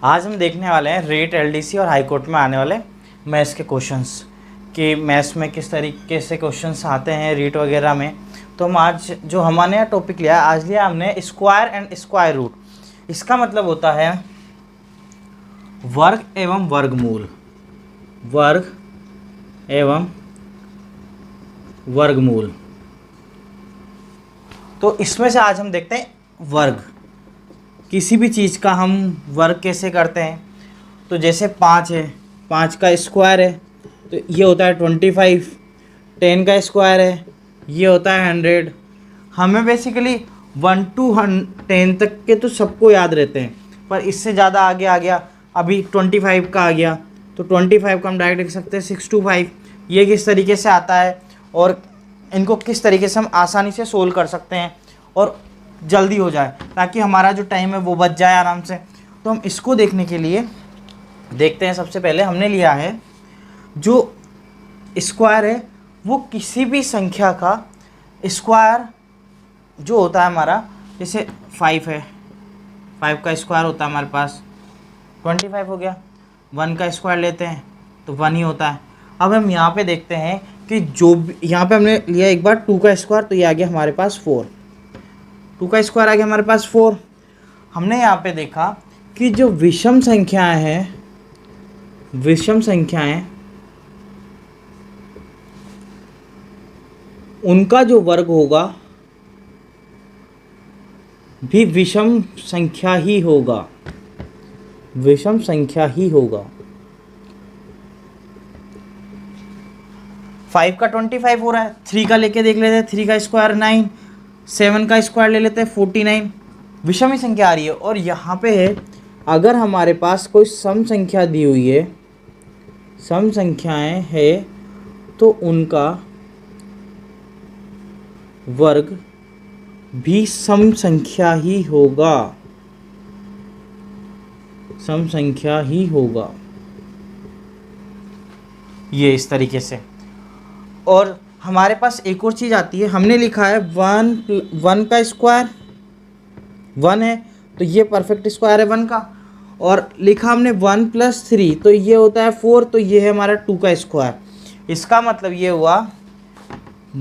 आज हम देखने वाले हैं रेट एलडीसी और हाई कोर्ट में आने वाले मैथ्स के क्वेश्चंस कि मैथ्स में किस तरीके से क्वेश्चंस आते हैं रेट वगैरह में। तो हम आज जो हमारे यहाँ टॉपिक लिया आज लिया हमने स्क्वायर एंड स्क्वायर रूट। इसका मतलब होता है वर्ग एवं वर्गमूल, वर्ग एवं वर्गमूल। तो इसमें से आज हम देखते हैं वर्ग। किसी भी चीज़ का हम वर्ग कैसे करते हैं। तो जैसे 5 है, 5 का स्क्वायर है तो ये होता है 25। 10 का स्क्वायर है ये होता है 100। हमें बेसिकली 1 to 10 तक के तो सबको याद रहते हैं, पर इससे ज़्यादा आगे आ गया, अभी 25 का आ गया तो 25 का हम डायरेक्ट लिख सकते हैं 6 to 5। ये किस तरीके से आता है और इनको किस तरीके से हम आसानी से सोल्व कर सकते हैं और जल्दी हो जाए, ताकि हमारा जो टाइम है वो बच जाए आराम से। तो हम इसको देखने के लिए देखते हैं। सबसे पहले हमने लिया है जो स्क्वायर है वो किसी भी संख्या का स्क्वायर जो होता है हमारा, जैसे 5 है, 5 का स्क्वायर होता है हमारे पास 25 हो गया। 1 का स्क्वायर लेते हैं तो 1 ही होता है। अब हम यहाँ पे देखते हैं कि जो यहाँ पे हमने लिया एक बार 2 का स्क्वायर तो ये आ गया हमारे पास 4। 2 का स्क्वायर आ गया हमारे पास 4। हमने यहाँ पे देखा कि जो विषम संख्याएं हैं, विषम संख्याएं उनका जो वर्ग होगा भी विषम संख्या ही होगा, विषम संख्या ही होगा। 5 का 25 हो रहा है, 3 का लेके देख लेते हैं, 3 का स्क्वायर 9, 7 का स्क्वायर ले लेते हैं 49। विषम ही संख्या आ रही है। और यहाँ पे है अगर हमारे पास कोई सम संख्या दी हुई है, सम संख्याएं है तो उनका वर्ग भी सम संख्या ही होगा, सम संख्या ही होगा। ये इस तरीके से। और हमारे पास एक और चीज़ आती है, हमने लिखा है 1 का स्क्वायर 1 है तो ये परफेक्ट स्क्वायर है 1 का। और लिखा हमने 1 + 3 तो ये होता है 4, तो ये है हमारा 2 का स्क्वायर। इसका मतलब ये हुआ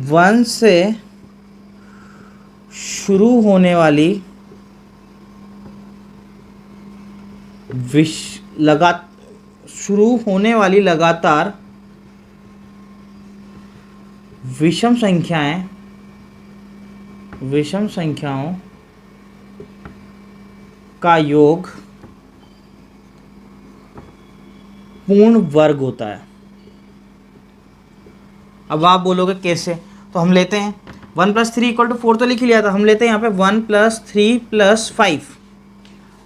1 से शुरू होने वाली लगातार विषम संख्याएं, विषम संख्याओं का योग पूर्ण वर्ग होता है। अब आप बोलोगे कैसे, तो हम लेते हैं 1 + 3 = 4 तो लिख लिया था। हम लेते हैं यहाँ पे 1 + 3 + 5,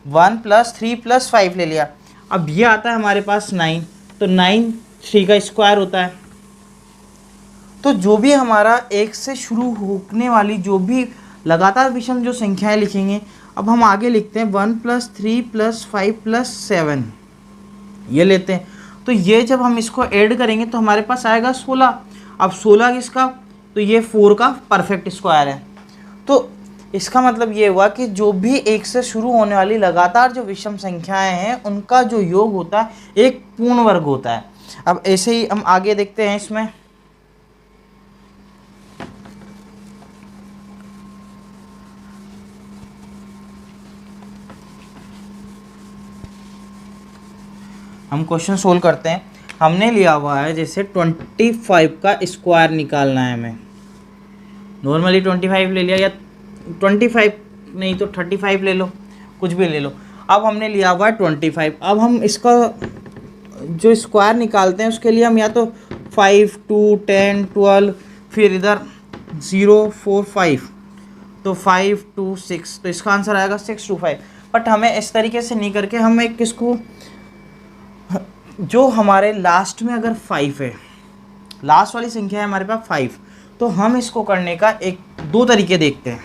1 + 3 + 5 ले लिया। अब ये आता है हमारे पास 9, तो 9 3 का स्क्वायर होता है। तो जो भी हमारा 1 से शुरू होने वाली जो भी लगातार विषम जो संख्याएं लिखेंगे, अब हम आगे लिखते हैं 1 + 3 + 5 + 7 ये लेते हैं। तो ये जब हम इसको ऐड करेंगे तो हमारे पास आएगा 16। अब 16 किसका, तो ये 4 का परफेक्ट स्क्वायर है। तो इसका मतलब ये हुआ कि जो भी 1 से शुरू होने वाली लगातार जो विषम संख्याएं हैं उनका जो योग होता है एक पूर्ण वर्ग होता है। अब ऐसे ही हम आगे देखते हैं। इसमें हम क्वेश्चन सोल्व करते हैं। हमने लिया हुआ है जैसे 25 का स्क्वायर निकालना है हमें। नॉर्मली 25 ले लिया, या 25 नहीं तो 35 ले लो, कुछ भी ले लो। अब हमने लिया हुआ है 25। अब हम इसका जो स्क्वायर निकालते हैं उसके लिए हम या तो 5 2 10 12 फिर इधर 0 4 5 तो 5 2 6, तो इसका आंसर आएगा 6 to 5। बट हमें इस तरीके से नहीं करके हम एक किसको जो हमारे लास्ट में अगर 5 है, लास्ट वाली संख्या है हमारे पास 5, तो हम इसको करने का दो तरीके देखते हैं।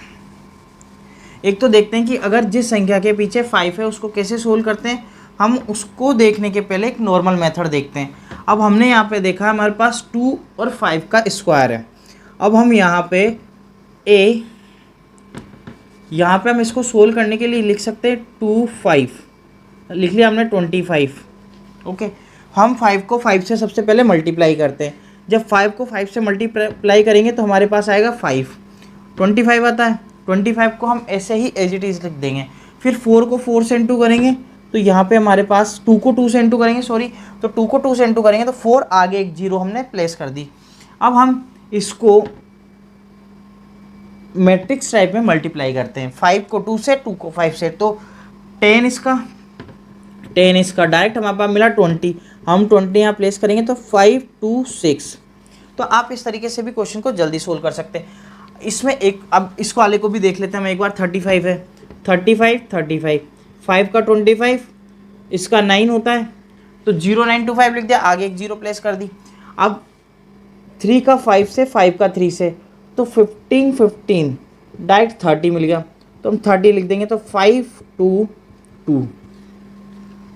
एक तो देखते हैं कि अगर जिस संख्या के पीछे 5 है उसको कैसे सोल्व करते हैं। हम उसको देखने के पहले एक नॉर्मल मेथड देखते हैं। अब हमने यहाँ पे देखा हमारे पास 2 और 5 का स्क्वायर है। अब हम यहाँ पे यहाँ पे हम इसको सोल्व करने के लिए लिख सकते हैं 2 5 लिख लिया हमने 25। ओके, हम 5 को 5 से सबसे पहले मल्टीप्लाई करते हैं। जब 5 को 5 से मल्टीप्लाई करेंगे तो हमारे पास आएगा 5, 25 आता है। 25 को हम ऐसे ही एज इट इज़ लिख देंगे। फिर 4 को 4 से इंटू करेंगे तो यहाँ पे हमारे पास 2 को 2 से इंटू करेंगे, तो 2 को 2 से इंटू करेंगे तो 4 आगे एक जीरो हमने प्लेस कर दी। अब हम इसको मैट्रिक्स टाइप में मल्टीप्लाई करते हैं। 5 को 2 से, 2 को 5 से, तो 10 इसका डायरेक्ट हमारे पास मिला 20। हम 20 यहाँ प्लेस करेंगे तो 5 2 6। तो आप इस तरीके से भी क्वेश्चन को जल्दी सोल्व कर सकते हैं। इसमें एक, अब इसको वाले को भी देख लेते हैं हम एक बार। 35 है, 35 5 का 25, इसका 9 होता है, तो 0925 लिख दिया, आगे एक जीरो प्लेस कर दी। अब 3 का 5 से, 5 का 3 से, तो 15 डायरेक्ट 30 मिल गया, तो हम 30 लिख देंगे। तो 5 2 2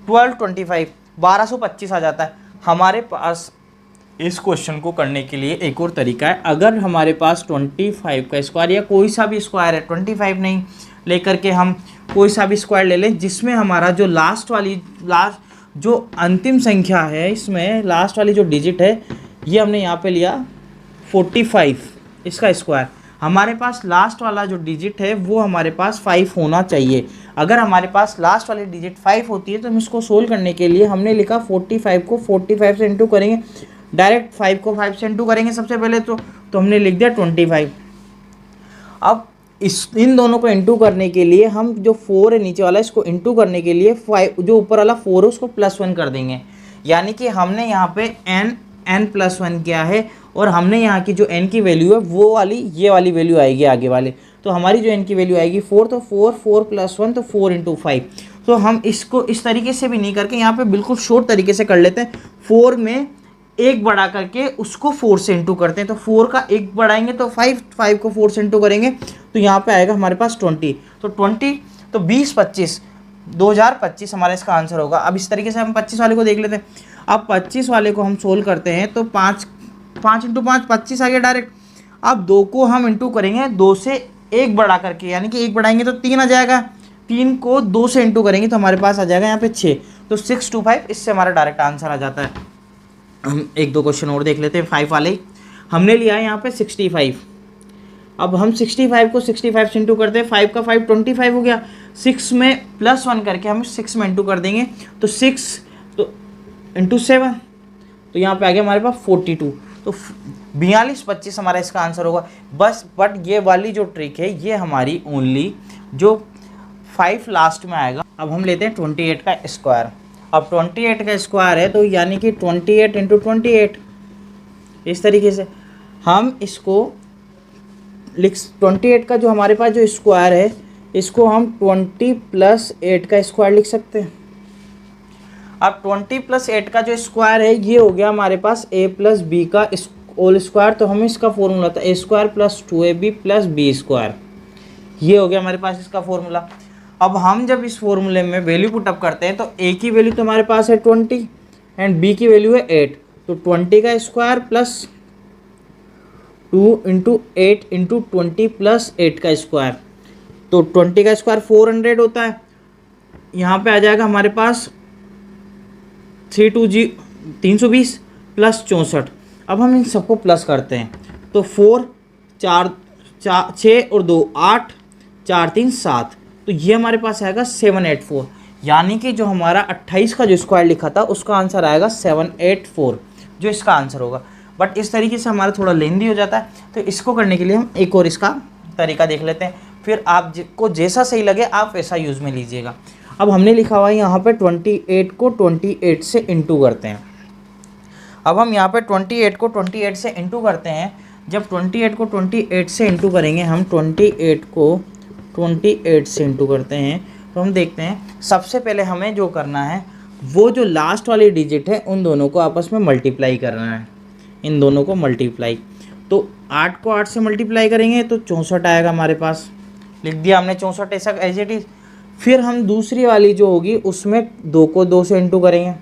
12 25 1225 आ जाता है। हमारे पास इस क्वेश्चन को करने के लिए एक और तरीका है। अगर हमारे पास 25 का स्क्वायर या कोई सा भी स्क्वायर है, 25 नहीं लेकर के हम कोई सा भी स्क्वायर ले लें जिसमें हमारा जो लास्ट जो अंतिम संख्या है, इसमें लास्ट वाली जो डिजिट है, ये हमने यहाँ पे लिया 45, इसका स्क्वायर। हमारे पास लास्ट वाला जो डिजिट है वो हमारे पास 5 होना चाहिए। अगर हमारे पास लास्ट वाली डिजिट 5 होती है तो हम इसको सोल्व करने के लिए हमने लिखा 45 को 45 से इंटू करेंगे, डायरेक्ट 5 को 5 से इंटू करेंगे सबसे पहले, तो हमने लिख दिया 25। अब इन दोनों को इंटू करने के लिए हम जो 4 है नीचे वाला, इसको इंटू करने के लिए 5 जो ऊपर वाला 4 है उसको +1 कर देंगे। यानी कि हमने यहाँ पे n+1 किया है, और हमने यहाँ की जो n की वैल्यू है वो वाली, ये वाली वैल्यू आएगी आगे वाले। तो हमारी जो n की वैल्यू आएगी 4, तो 4 + 1 तो 4 × 5। तो हम इसको इस तरीके से भी नहीं करके यहाँ पे बिल्कुल शॉर्ट तरीके से कर लेते हैं। 4 में 1 बढ़ा करके उसको 4 से इंटू करते हैं, तो 4 का 1 बढ़ाएंगे तो 5 को 4 से इंटू करेंगे तो यहाँ पे आएगा हमारे पास 20। तो 20 तो 20 2025 हमारा इसका आंसर होगा। अब इस तरीके से हम 25 वाले को देख लेते हैं। अब 25 वाले को हम सोल्व करते हैं तो 5 × 5 25 आ गया डायरेक्ट। अब 2 को हम इंटू करेंगे 2 से 1 बढ़ा करके, यानी कि 1 बढ़ाएंगे तो 3 आ जाएगा। 3 को 2 से इंटू करेंगे तो हमारे पास आ जाएगा यहाँ पे 6, तो 625, इससे हमारा डायरेक्ट आंसर आ जाता है। हम 1-2 क्वेश्चन और देख लेते हैं। 5 वाले ही हमने लिया है यहाँ पे 65। अब हम 65 को 65 से इंटू करते हैं, 5 का 5 25 हो गया, 6 में +1 करके हम 6 में इंटू कर देंगे, तो 6 तो इंटू 7, तो यहाँ पे आ गया हमारे पास 42। तो 42 25 हमारा इसका आंसर होगा बस। बट ये वाली जो ट्रिक है ये हमारी ओनली जो 5 लास्ट में आएगा। अब हम लेते हैं 28 का स्क्वायर। अब 28 का स्क्वायर है तो यानी कि 28 × 28, इस तरीके से हम इसको 28 का जो हमारे पास जो स्क्वायर है इसको हम 20 + 8 का स्क्वायर लिख सकते हैं। अब 20 + 8 का जो स्क्वायर है ये हो गया हमारे पास a + b का होल स्क्वायर। तो हम इसका फॉर्मूला था a² + 2ab + b², ये हो गया हमारे पास इसका फॉर्मूला। अब हम जब इस फॉर्मूले में वैल्यू पुटअप करते हैं तो a की वैल्यू तो हमारे पास है 20 एंड b की वैल्यू है 8, तो 20 का स्क्वायर + 2 × 8 × 20 + 8 का स्क्वायर, तो 20 का स्क्वायर 400 होता है। यहाँ पे आ जाएगा हमारे पास 320 + 64। अब हम इन सबको प्लस करते हैं तो 4 4 6 और 2 8 4 3 7, तो ये हमारे पास आएगा 784। यानी कि जो हमारा 28 का जो स्क्वायर लिखा था उसका आंसर आएगा 784, जो इसका आंसर होगा। बट इस तरीके से हमारा थोड़ा लेंदी हो जाता है, तो इसको करने के लिए हम एक और इसका तरीका देख लेते हैं। फिर आपको जैसा सही लगे आप वैसा यूज़ में लीजिएगा। अब हमने लिखा हुआ है यहाँ पे 28 को 28 से इंटू करते हैं। अब हम यहाँ पे 28 को 28 से इंटू करते हैं। जब 28 को 28 से इंटू करेंगे, हम 28 को 28 से इंटू करते हैं, तो हम देखते हैं सबसे पहले हमें जो करना है वो जो लास्ट वाली डिजिट है उन दोनों को आपस में मल्टीप्लाई करना है, इन दोनों को मल्टीप्लाई। तो 8 को 8 से मल्टीप्लाई करेंगे तो 64 आएगा हमारे पास, लिख दिया हमने 64 ऐसा एज इट इज़। फिर हम दूसरी वाली जो होगी उसमें 2 को 2 से इंटू करेंगे,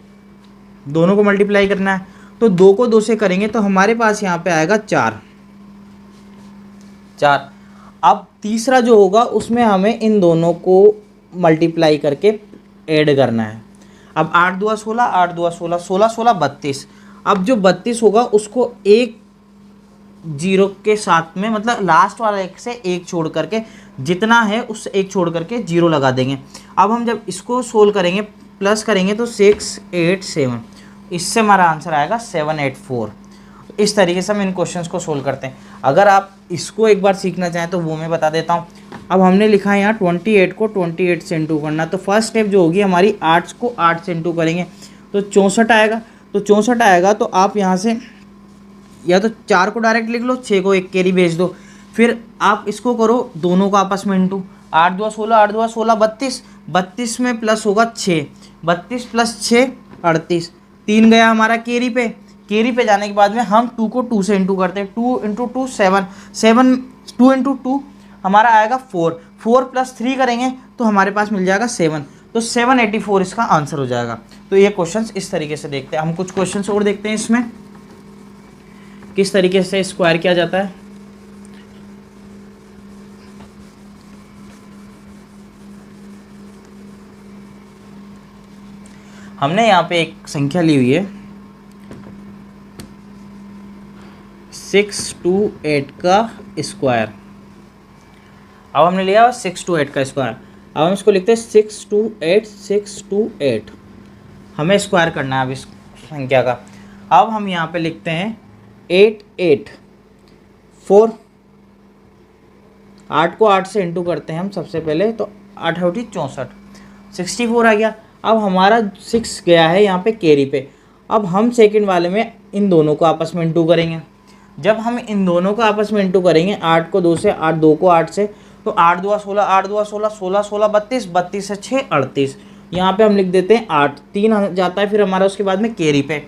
दोनों को मल्टीप्लाई करना है, तो 2 को 2 से करेंगे तो हमारे पास यहाँ पे आएगा 4। अब तीसरा जो होगा उसमें हमें इन दोनों को मल्टीप्लाई करके ऐड करना है। अब 8 दूआ 16, 8 दूआ 16, 16 16 32। अब जो 32 होगा उसको एक जीरो के साथ में, मतलब लास्ट वाला एक से एक छोड़ करके जितना है उससे एक छोड़ करके जीरो लगा देंगे। अब हम जब इसको सोल्व करेंगे प्लस करेंगे तो 6 8 7, इससे हमारा आंसर आएगा 784। इस तरीके से हम इन क्वेश्चंस को सोल्व करते हैं। अगर आप इसको एक बार सीखना चाहें तो वो मैं बता देता हूँ। अब हमने लिखा है यहाँ 28 को 28 से इंटू करना, तो फर्स्ट स्टेप जो होगी हमारी 8 को 8 से इंटू करेंगे तो 64 आएगा। तो 64 आएगा तो आप यहाँ से या तो 4 को डायरेक्ट लिख लो, 6 को एक कैरी भेज दो, फिर आप इसको करो दोनों को आपस में इंटू। 8 दूआ 16, 8 दूआ 16 32, 32 में प्लस होगा 6, 32 प्लस 6 38, 3 गया हमारा कैरी पे। कैरी पे जाने के बाद में हम 2 को 2 से इंटू करते हैं, 2 इंटू 2 7, 7 2 इंटू 2 हमारा आएगा 4, 4 प्लस 3 करेंगे तो हमारे पास मिल जाएगा 7, तो 784 इसका आंसर हो जाएगा। तो ये क्वेश्चंस इस तरीके से देखते हैं। हम कुछ क्वेश्चंस और देखते हैं इसमें किस तरीके से स्क्वायर किया जाता है। हमने यहाँ पे एक संख्या ली हुई है 628 का स्क्वायर। अब हमने लिया 628 का स्क्वायर। अब हम इसको लिखते हैं 628 628, हमें स्क्वायर करना है अब इस संख्या का। अब हम यहाँ पे लिखते हैं 8 8 4, 8 को 8 से इंटू करते हैं हम सबसे पहले, तो 8 8 64, 64 आ गया। अब हमारा 6 गया है यहाँ पे कैरी पे। अब हम सेकंड वाले में इन दोनों को आपस में इंटू करेंगे। जब हम इन दोनों को आपस में इंटू करेंगे 8 को 2 से, 8 2 को 8 से, तो 8 दूआ 16, 8 दूआ 16, 16 16 32, 32 से 6 38। यहाँ पे हम लिख देते हैं 8, 3 जाता है फिर हमारा उसके बाद में कैरी पे।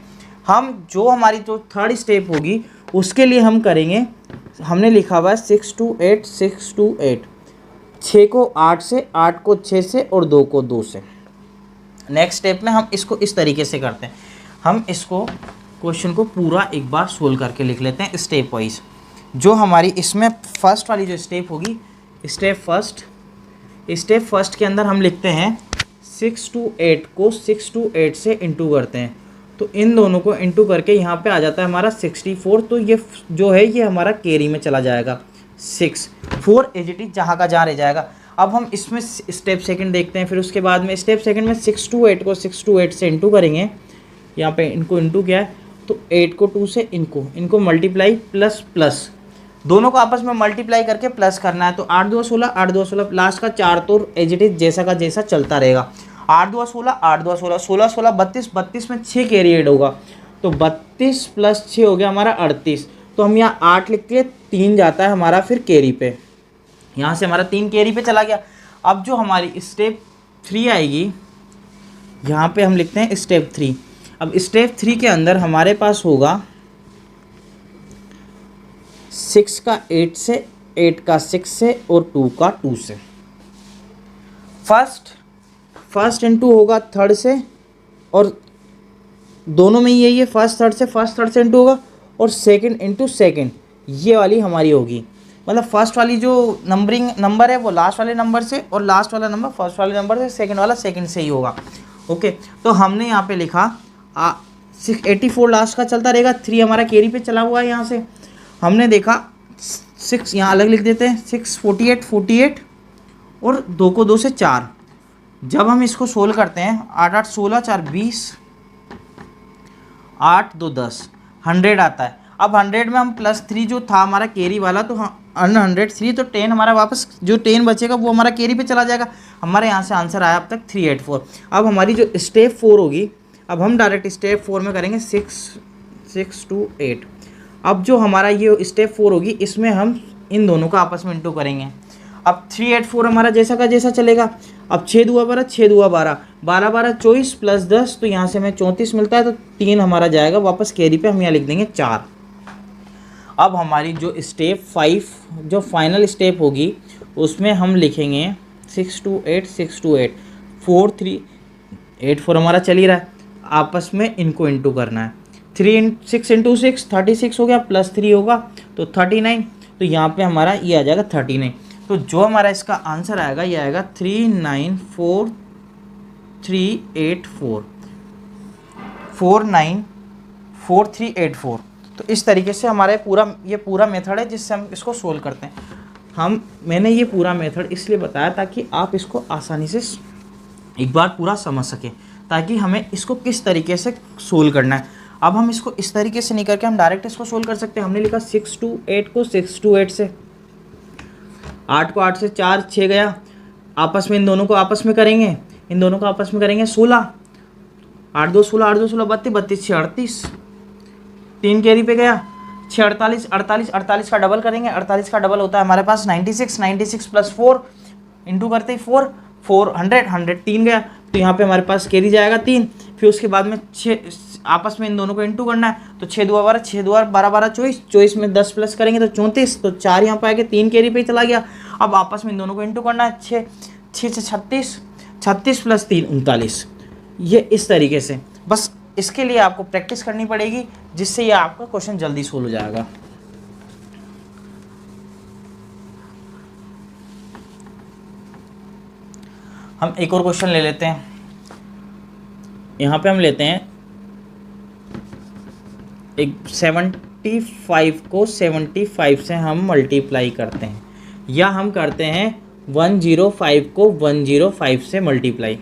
हम जो हमारी जो थर्ड स्टेप होगी उसके लिए हम करेंगे, हमने लिखा हुआ है 628 628, 6 को 8 से, 8 को 6 से और 2 को 2 से। नेक्स्ट स्टेप में हम इसको इस तरीके से करते हैं। हम इसको क्वेश्चन को पूरा एक बार सोल्व करके लिख लेते हैं स्टेप वाइज। जो हमारी इसमें फर्स्ट वाली जो स्टेप होगी, स्टेप फर्स्ट के अंदर हम लिखते हैं 628 को 628 से इंटू करते हैं, तो इन दोनों को इंटू करके यहाँ पे आ जाता है हमारा 64। तो ये जो है ये हमारा कैरी में चला जाएगा, 6 4 एज इट इज जहाँ का जहाँ रह जाएगा। अब हम इसमें स्टेप सेकंड देखते हैं। फिर उसके बाद में स्टेप सेकंड में 628 को 628 से इंटू करेंगे। यहाँ पे इनको इंटू किया है तो 8 को 2 से इनको मल्टीप्लाई प्लस दोनों को आपस में मल्टीप्लाई करके प्लस करना है। तो 8 2 16, 8 2 16, लास्ट का 4 तो एज इट इज जैसा का जैसा चलता रहेगा। 8 2 16, 8 2 16, 16 16 32, 32 में 6 कैरी ऐड होगा, तो 32 प्लस 6 हो गया हमारा 38। तो हम यहाँ 8 लिख के 3 जाता है हमारा फिर कैरी पे, यहाँ से हमारा 3 कैरी पे चला गया। अब जो हमारी स्टेप 3 आएगी, यहाँ पे हम लिखते हैं स्टेप 3। अब स्टेप 3 के अंदर हमारे पास होगा 6 का 8 से, 8 का 6 से और 2 का 2 से। फर्स्ट इंटू होगा थर्ड से, और दोनों में यही है फर्स्ट थर्ड से इंटू होगा, और सेकंड इंटू सेकंड ये वाली हमारी होगी। मतलब फर्स्ट वाली जो नंबर है वो लास्ट वाले नंबर से, और लास्ट वाला नंबर फर्स्ट वाले नंबर से, सेकंड वाला सेकंड से ही होगा। ओके, तो हमने यहाँ पे लिखा 684 लास्ट का चलता रहेगा, 3 हमारा कैरी पे चला हुआ है। यहाँ से हमने देखा 6 यहाँ अलग लिख देते हैं, 6 48 48 और 2 को 2 से 4। जब हम इसको सोल्व करते हैं 8 8 16 4 20, 8 2 10, 100 आता है। अब 100 में हम +3 जो था हमारा कैरी वाला, तो 103, तो 10 हमारा वापस जो 10 बचेगा वो हमारा कैरी पे चला जाएगा। हमारे यहाँ से आंसर आया अब तक 384। अब हमारी जो स्टेप 4 होगी, अब हम डायरेक्ट स्टेप 4 में करेंगे 6 2 8। अब जो हमारा ये स्टेप 4 होगी इसमें हम इन दोनों का आपस में इंटू करेंगे। अब 384 हमारा जैसा का जैसा चलेगा। अब 6 दूआ 12, 6 दूआ 12, 12 12 24 प्लस 10, तो यहाँ से हमें 34 मिलता है, तो 3 हमारा जाएगा वापस कैरी पे, हम यहाँ लिख देंगे 4। अब हमारी जो स्टेप 5 जो फाइनल स्टेप होगी उसमें हम लिखेंगे 6 2 8 6 2 8 4 3 8 4 हमारा चल ही रहा है, आपस में इनको इंटू करना है। 6 इंटू 6 36 हो गया, +3 होगा तो 39, तो यहाँ पे हमारा ये आ जाएगा 39। तो जो हमारा इसका आंसर आएगा ये आएगा 4384 494384। तो इस तरीके से हमारे ये पूरा मेथड है जिससे हम इसको सोल्व करते हैं। मैंने ये पूरा मेथड इसलिए बताया ताकि आप इसको आसानी से एक बार पूरा समझ सकें, ताकि हमें इसको किस तरीके से सोल्व करना है। अब हम इसको इस तरीके से नहीं करके हम डायरेक्ट इसको सोल्व कर सकते हैं। हमने लिखा 6 to 8 को 6 to 8 से, 8 को 8 से 4 6 गया, आपस में इन दोनों को आपस में करेंगे, इन दोनों को आपस में करेंगे 16, 8 2 16, 8 2 16 32, 32 6 38, 3 कैरी पे गया 6 48, 48 48 का डबल करेंगे, 48 का डबल होता है हमारे पास 96, 96 प्लस 4 इंटू करते ही 4 400 100 3 गया, तो यहाँ पे हमारे पास कैरी जाएगा 3। फिर उसके बाद में 6 आपस में इन दोनों को इंटू करना है, तो 6 2 12, 6 2 12 12 24, 24 में 10 प्लस करेंगे तो 34, तो 4 यहाँ पे आएगा, 3 कैरी पे चला गया। अब आपस में इन दोनों को इंटू करना है, 6 6 से 36, 36 प्लस 3 39। ये इस तरीके से, बस इसके लिए आपको प्रैक्टिस करनी पड़ेगी, जिससे ये आपका क्वेश्चन जल्दी सोल्व हो जाएगा। हम एक और क्वेश्चन ले लेते हैं। यहाँ पे हम लेते हैं एक 75 को 75 से हम मल्टीप्लाई करते हैं, या हम करते हैं 105 को 105 से मल्टीप्लाई।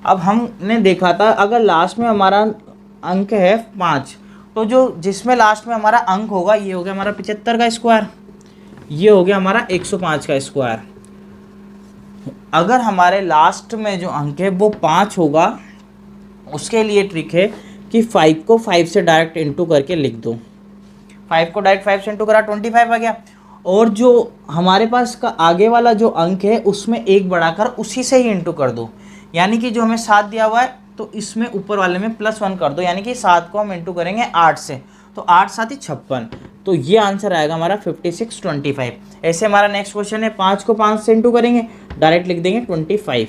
अब हमने देखा था अगर लास्ट में हमारा अंक है 5, तो जिसमें लास्ट में हमारा अंक होगा ये हो गया हमारा 75 का स्क्वायर, ये हो गया हमारा 105 का स्क्वायर। अगर हमारे लास्ट में जो अंक है वो 5 होगा, उसके लिए ट्रिक है कि 5 को 5 से डायरेक्ट इंटू करके लिख दो। 5 को डायरेक्ट 5 से इंटू करा 25 आ गया, और जो हमारे पास का आगे वाला जो अंक है उसमें 1 बढ़ाकर उसी से ही इंटू कर दो। यानी कि जो हमें 7 दिया हुआ है तो इसमें ऊपर वाले में +1 कर दो, यानी कि 7 को हम इंटू करेंगे 8 से, तो 8 7 ही 56। तो ये आंसर आएगा हमारा 5625। ऐसे हमारा नेक्स्ट क्वेश्चन है, 5 को 5 से इंटू करेंगे, डायरेक्ट लिख देंगे 25।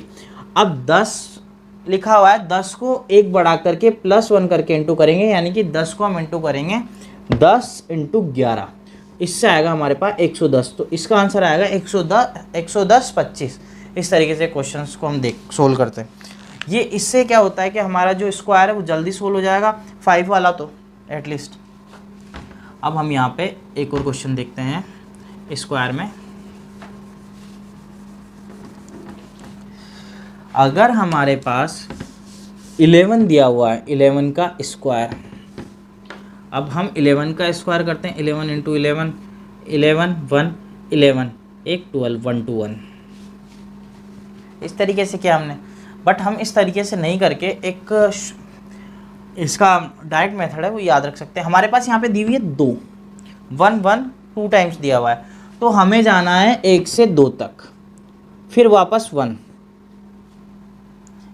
अब 10 लिखा हुआ है, 10 को 1 बढ़ा करके +1 करके इंटू करेंगे, यानी कि 10 को हम इंटू करेंगे 10 इंटू 11, इससे आएगा हमारे पास 110। तो इसका आंसर आएगा 110 25। इस तरीके से क्वेश्चंस को हम सोल्व करते हैं। ये इससे क्या होता है कि हमारा जो स्क्वायर है वो जल्दी सोल्व हो जाएगा, 5 वाला तो एटलीस्ट। अब हम यहाँ पे एक और क्वेश्चन देखते हैं स्क्वायर में। अगर हमारे पास 11 दिया हुआ है, 11 का स्क्वायर, अब हम 11 का स्क्वायर करते हैं, 11 इंटू 11, 11 1 11, एक 12 1 2 1। इस तरीके से किया हमने, बट हम इस तरीके से नहीं करके एक इसका डायरेक्ट मेथड है वो याद रख सकते हैं। हमारे पास यहाँ पे दी हुई है 2, 1 1 2 टाइम्स दिया हुआ है, तो हमें जाना है 1 से 2 तक, फिर वापस 1,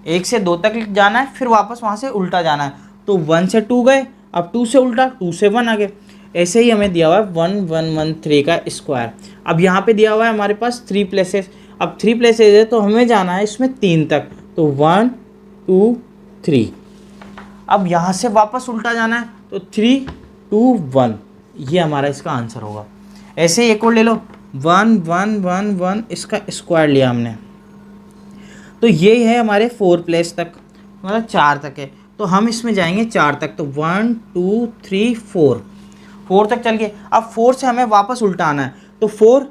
1 से 2 तक जाना है, फिर वापस वहाँ से उल्टा जाना है। तो 1 से 2 गए, अब 2 से उल्टा, 2 से 1 आ गए। ऐसे ही हमें दिया हुआ है 1 1 1 3 का स्क्वायर। अब यहाँ पे दिया हुआ है हमारे पास 3 प्लेसेस, अब 3 प्लेसेस है तो हमें जाना है इसमें 3 तक, तो 1 2 3। अब यहाँ से वापस उल्टा जाना है, तो 3 2 1, ये हमारा इसका आंसर होगा। ऐसे ही एक और ले लो, 1 1 1 1, इसका स्क्वायर लिया हमने, तो ये है हमारे 4 प्लेस तक, मतलब 4 तक है, तो हम इसमें जाएंगे 4 तक, तो 1 2 3 4 तक चल गए। अब 4 से हमें वापस उल्टा आना है, तो 4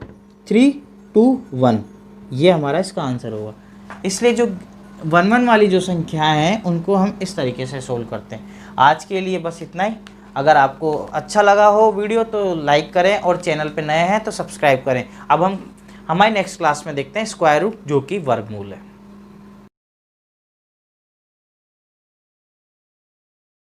3 2 1, ये हमारा इसका आंसर होगा। इसलिए जो 1 1 वाली जो संख्याएं हैं उनको हम इस तरीके से सोल्व करते हैं। आज के लिए बस इतना ही। अगर आपको अच्छा लगा हो वीडियो तो लाइक करें, और चैनल पे नए हैं तो सब्सक्राइब करें। अब हम हमारी नेक्स्ट क्लास में देखते हैं स्क्वायर रूट, जो कि वर्गमूल है।